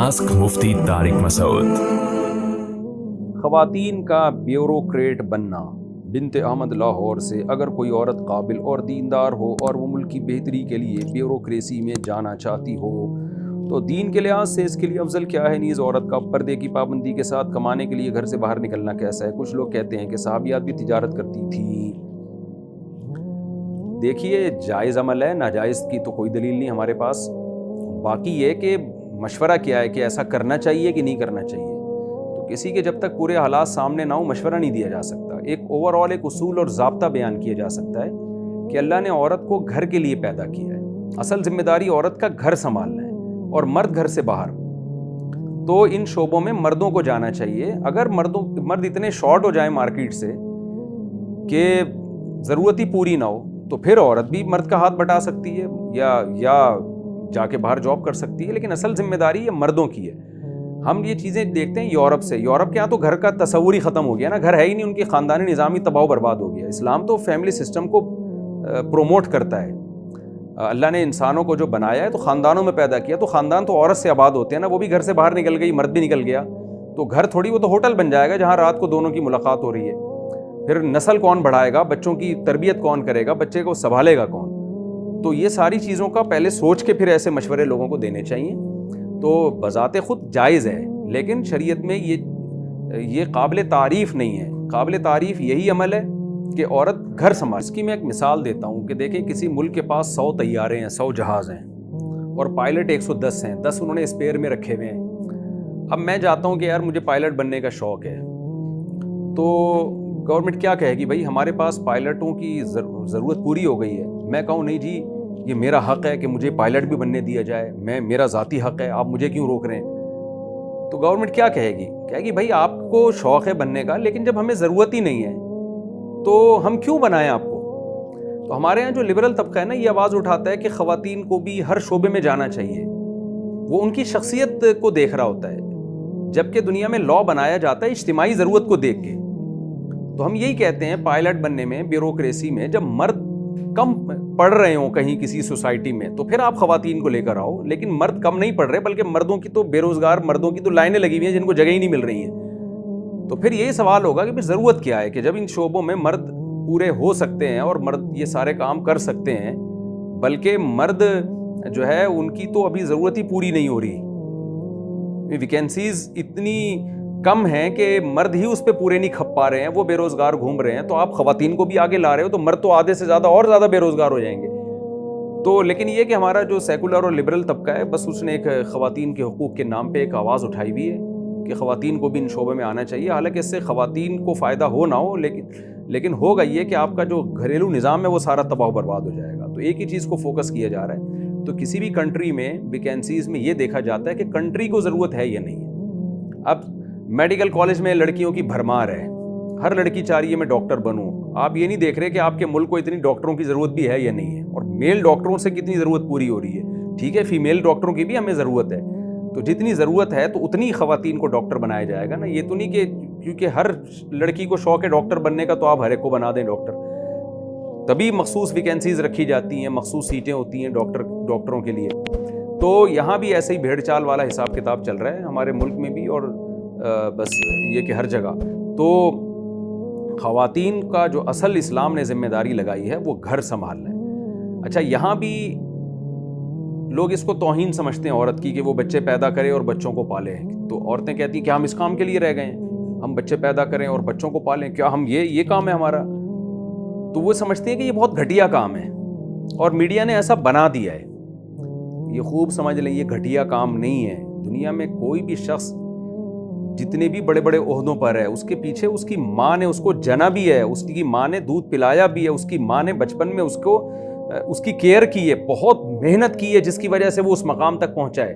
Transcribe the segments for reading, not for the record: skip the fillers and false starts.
Ask मुफ्ती तारिक मसूद। ख़वातीन का bureaucrat बनना। बिनते अहमद लाहौर से अगर कोई औरत काबिल और दीनदार हो और वो मुल्क की बेहतरी के लिए ब्यूरोक्रेसी में जाना चाहती हो तो दीन के लिहाज से इसके लिए अफजल क्या है? नीज़ औरत का पर्दे की पाबंदी के साथ कमाने के लिए घर से बाहर निकलना कैसा है? कुछ लोग कहते हैं कि सहाबियात भी तिजारत करती थी। देखिए, जायज़ अमल है, नाजायज़ की तो कोई दलील नहीं हमारे पास। बाकी ये कि मशवरा क्या है कि ऐसा करना चाहिए कि नहीं करना चाहिए। तो किसी के जब तक पूरे हालात सामने ना हो मशवरा नहीं दिया जा सकता। एक ओवरऑल एक उसूल और ज़ाब्ता बयान किया जा सकता है कि अल्लाह ने औरत को घर के लिए पैदा किया है। असल जिम्मेदारी औरत का घर संभालना है और मर्द घर से बाहर। तो इन शोबों में मर्दों को जाना चाहिए। अगर मर्द इतने शॉर्ट हो जाए मार्केट से कि ज़रूरत ही पूरी ना हो तो फिर औरत भी मर्द का हाथ बटा सकती है या जाके बाहर जॉब कर सकती है, लेकिन असल जिम्मेदारी ये मर्दों की है। हम ये चीज़ें देखते हैं यूरोप से। यूरोप के यहाँ तो घर का तस्वुर ही ख़त्म हो गया ना, घर है ही नहीं, उनकी ख़ानदानी निज़ाम ही तबाह बर्बाद हो गया। इस्लाम तो फैमिली सिस्टम को प्रोमोट करता है। अल्लाह ने इंसानों को जो बनाया है तो ख़ानदानों में पैदा किया, तो ख़ानदान तो औरत से आबाद होते हैं ना। वो भी घर से बाहर निकल गई, मर्द भी निकल गया, तो घर थोड़ी, वो तो होटल बन जाएगा जहाँ रात को दोनों की मुलाकात हो रही है। फिर नस्ल कौन बढ़ाएगा, बच्चों की तरबियत कौन करेगा, बच्चे को संभालेगा कौन? तो ये सारी चीज़ों का पहले सोच के फिर ऐसे मशवरे लोगों को देने चाहिए। तो बज़ाते ख़ुद जायज़ है, लेकिन शरीयत में ये काबिल तारीफ़ नहीं है। काबिल तारीफ़ यही अमल है कि औरत घर संभाल। इसकी मैं एक मिसाल देता हूँ कि देखें, किसी मुल्क के पास 100 तैयारे हैं, 100 जहाज़ हैं और पायलट 110 हैं, 10 उन्होंने स्पेयर में रखे हुए हैं। अब मैं चाहता हूँ कि यार मुझे पायलट बनने का शौक़ है, तो गवर्नमेंट क्या कहेगी? भाई हमारे पास पायलटों की ज़रूरत पूरी हो गई है। मैं कहूँ नहीं जी, ये मेरा हक़ है कि मुझे पायलट भी बनने दिया जाए, मेरा ज़ाती हक़ है, आप मुझे क्यों रोक रहे हैं? तो गवर्नमेंट क्या कहेगी? कहेगी भाई आपको शौक़ है बनने का, लेकिन जब हमें ज़रूरत ही नहीं है तो हम क्यों बनाएं आपको? तो हमारे यहाँ जो लिबरल तबका है ना, ये आवाज़ उठाता है कि ख़वातीन को भी हर शोबे में जाना चाहिए। वो उनकी शख्सियत को देख रहा होता है, जबकि दुनिया में लॉ बनाया जाता है इज्तिमाई ज़रूरत को देख के। तो हम यही कहते हैं पायलट बनने में, ब्यूरोक्रेसी में, जब मर्द कम पढ़ रहे हो कहीं किसी सोसाइटी में तो फिर आप ख़वातीन को लेकर आओ। लेकिन मर्द कम नहीं पढ़ रहे, बल्कि मर्दों की तो, बेरोज़गार मर्दों की तो लाइनें लगी हुई हैं जिनको जगह ही नहीं मिल रही हैं। तो फिर यही सवाल होगा कि फिर ज़रूरत क्या है कि जब इन शोबों में मर्द पूरे हो सकते हैं और मर्द ये सारे काम कर सकते हैं, बल्कि मर्द जो है उनकी तो अभी ज़रूरत ही पूरी नहीं हो रही। वैकेंसीज़ इतनी कम हैं कि मर्द ही उस पर पूरे नहीं खप पा रहे हैं, वो बेरोज़गार घूम रहे हैं। तो आप ख़वातीन को भी आगे ला रहे हो तो मर्द तो आधे से ज़्यादा और ज़्यादा बेरोज़गार हो जाएंगे। तो लेकिन ये कि हमारा जो सेकुलर और लिबरल तबका है, बस उसने एक ख़वातीन के हुकूक़ के नाम पे एक आवाज़ उठाई हुई है कि ख़वातीन को भी इन शोबे में आना चाहिए। हालांकि इससे ख़वातीन को फ़ायदा हो ना हो, लेकिन होगा ये कि आपका जो घरेलू निज़ाम है वो सारा तबाह बर्बाद हो जाएगा। तो एक ही चीज़ को फोकस किया जा रहा है। तो किसी भी कंट्री में वैकेंसीज़ में ये देखा जाता है कि कंट्री को ज़रूरत है या नहीं है। अब मेडिकल कॉलेज में लड़कियों की भरमार है, हर लड़की चाह रही है मैं डॉक्टर बनूं। आप ये नहीं देख रहे कि आपके मुल्क को इतनी डॉक्टरों की ज़रूरत भी है या नहीं है, और मेल डॉक्टरों से कितनी ज़रूरत पूरी हो रही है। ठीक है, फीमेल डॉक्टरों की भी हमें ज़रूरत है, तो जितनी ज़रूरत है तो उतनी ख़वातीन को डॉक्टर बनाया जाएगा ना। ये तो नहीं कि क्योंकि हर लड़की को शौक़ है डॉक्टर बनने का तो आप हर एक को बना दें डॉक्टर। तभी मखसूस वैकेंसीज़ रखी जाती हैं, मखसूस सीटें होती हैं डॉक्टरों के लिए। तो यहाँ भी ऐसे ही भेड़ चाल वाला हिसाब किताब चल रहा है हमारे मुल्क में भी, और बस ये कि हर जगह। तो ख़वातीन का जो असल इस्लाम ने ज़िम्मेदारी लगाई है वो घर संभालना है। अच्छा, यहाँ भी लोग इसको तौहीन समझते हैं औरत की कि वो बच्चे पैदा करे और बच्चों को पाले। तो औरतें कहती हैं कि हम इस काम के लिए रह गए हैं, हम बच्चे पैदा करें और बच्चों को पालें, क्या हम ये काम है हमारा? तो वो समझते हैं कि ये बहुत घटिया काम है और मीडिया ने ऐसा बना दिया है। ये खूब समझ लें, ये घटिया काम नहीं है। दुनिया में कोई भी शख्स जितने भी बड़े बड़े ओहदों पर है, उसके पीछे उसकी माँ ने उसको जना भी है, उसकी माँ ने दूध पिलाया भी है, उसकी माँ ने बचपन में उसकी केयर की है, बहुत मेहनत की है, जिसकी वजह से वो उस मकाम तक पहुंचा है।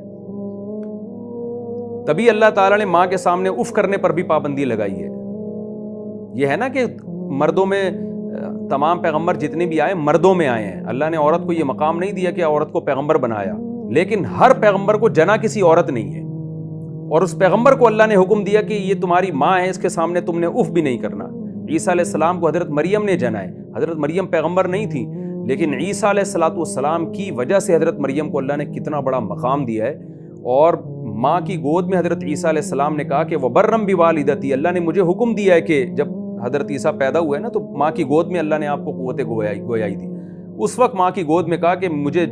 तभी अल्लाह ताला ने माँ के सामने उफ करने पर भी पाबंदी लगाई है। ये है ना कि मर्दों में तमाम पैगंबर जितने भी आए मर्दों में आए हैं। अल्लाह ने औरत को ये मकाम नहीं दिया कि औरत को पैगंबर बनाया, लेकिन हर पैगंबर को जना किसी औरत नहीं है। और उस पैगंबर को अल्लाह ने हुक्म दिया कि ये तुम्हारी माँ है, इसके सामने तुमने उफ भी नहीं करना। ईसा अलैहिस्सलाम को हज़रत मरियम ने जना है। हज़रत मरियम पैगंबर नहीं थी, लेकिन ईसा अलैहिस्सलाम की वजह से हज़रत मरियम को अल्लाह ने कितना बड़ा मकाम दिया है। और ماں کی گود میں حضرت عیسیٰ علیہ السلام نے کہا کہ وبرم بوالدتی، اللہ نے مجھے حکم دیا ہے کہ جب حضرت عیسیٰ پیدا ہوئے نا تو ماں کی گود میں اللہ نے آپ کو قوت گویائی دی. اس وقت ماں کی گود میں کہا کہ مجھے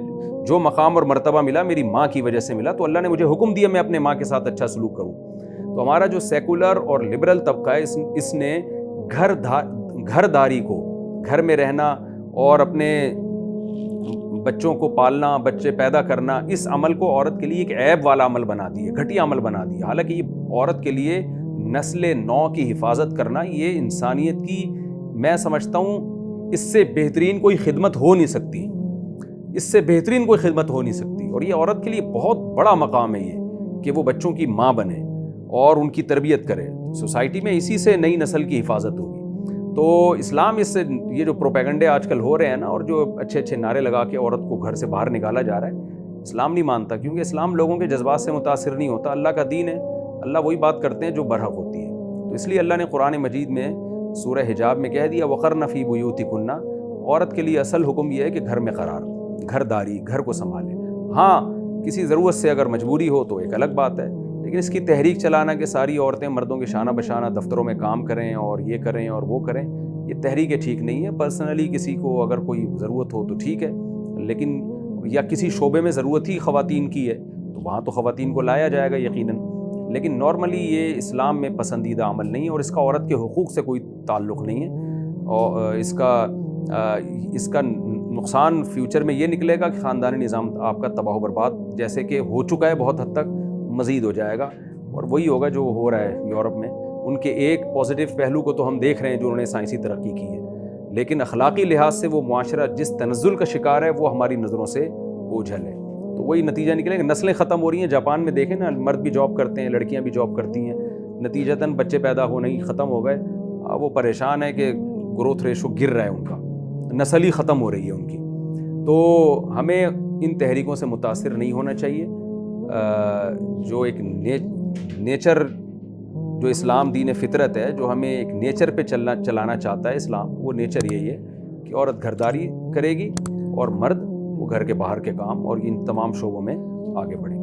جو مقام اور مرتبہ ملا میری ماں کی وجہ سے ملا، تو اللہ نے مجھے حکم دیا میں اپنے ماں کے ساتھ اچھا سلوک کروں. تو ہمارا جو سیکولر اور لبرل طبقہ ہے اس نے گھر داری کو، گھر میں رہنا اور اپنے بچوں کو پالنا، بچے پیدا کرنا، اس عمل کو عورت کے لیے ایک عیب والا عمل بنا دیا، گھٹیا عمل بنا دیا. حالانکہ یہ عورت کے لیے نسل نو کی حفاظت کرنا یہ انسانیت کی، میں سمجھتا ہوں اس سے بہترین کوئی خدمت ہو نہیں سکتی، اس سے بہترین کوئی خدمت ہو نہیں سکتی. اور یہ عورت کے لیے بہت بڑا مقام ہے یہ کہ وہ بچوں کی ماں بنے اور ان کی تربیت کرے. سوسائٹی میں اسی سے نئی نسل کی حفاظت ہوگی. تو اسلام اس سے، یہ جو پروپیگنڈے آج کل ہو رہے ہیں نا اور جو اچھے اچھے نعرے لگا کے عورت کو گھر سے باہر نکالا جا رہا ہے، اسلام نہیں مانتا، کیونکہ اسلام لوگوں کے جذبات سے متاثر نہیں ہوتا. اللہ کا دین ہے، اللہ وہی بات کرتے ہیں جو برحق ہوتی ہے. تو اس لیے اللہ نے قرآن مجید میں سورہ حجاب میں کہہ دیا وقرن فی بیوتکن، عورت کے لیے اصل حکم یہ ہے کہ گھر میں قرار، گھر داری، گھر کو سنبھالے. ہاں کسی ضرورت سے اگر مجبوری ہو تو ایک الگ بات ہے، لیکن اس کی تحریک چلانا کہ ساری عورتیں مردوں کے شانہ بشانہ دفتروں میں کام کریں اور یہ کریں اور وہ کریں، یہ تحریک ٹھیک نہیں ہے. پرسنلی کسی کو اگر کوئی ضرورت ہو تو ٹھیک ہے، لیکن یا کسی شعبے میں ضرورت ہی خواتین کی ہے تو وہاں تو خواتین کو لایا جائے گا یقیناً، لیکن نارملی یہ اسلام میں پسندیدہ عمل نہیں ہے اور اس کا عورت کے حقوق سے کوئی تعلق نہیں ہے. اور اس کا نقصان فیوچر میں یہ نکلے گا کہ خاندانی نظام آپ کا تباہ و برباد جیسے کہ ہو چکا ہے بہت حد تک مزید ہو جائے گا. اور وہی ہوگا جو ہو رہا ہے یورپ میں. ان کے ایک پازیٹیو پہلو کو تو ہم دیکھ رہے ہیں جو انہوں نے سائنسی ترقی کی ہے، لیکن اخلاقی لحاظ سے وہ معاشرہ جس تنزل کا شکار ہے وہ ہماری نظروں سے اوجھل ہے. تو وہی نتیجہ نکلے گا. نسلیں ختم ہو رہی ہیں. جاپان میں دیکھیں نا، مرد بھی جاب کرتے ہیں، لڑکیاں بھی جاب کرتی ہیں، نتیجتاً بچے پیدا ہونے ہی ختم ہو گئے. وہ پریشان ہے کہ گروتھ ریشو گر رہا ہے ان کا، نسل ہی ختم ہو رہی ہے ان کی. تو ہمیں ان تحریکوں سے متاثر نہیں ہونا چاہیے. جو ایک نیچر، جو اسلام دین فطرت ہے، جو ہمیں ایک نیچر پہ چلانا چاہتا ہے اسلام، وہ نیچر یہی ہے کہ عورت گھرداری کرے گی اور مرد وہ گھر کے باہر کے کام اور ان تمام شعبوں میں آگے بڑھیں گے.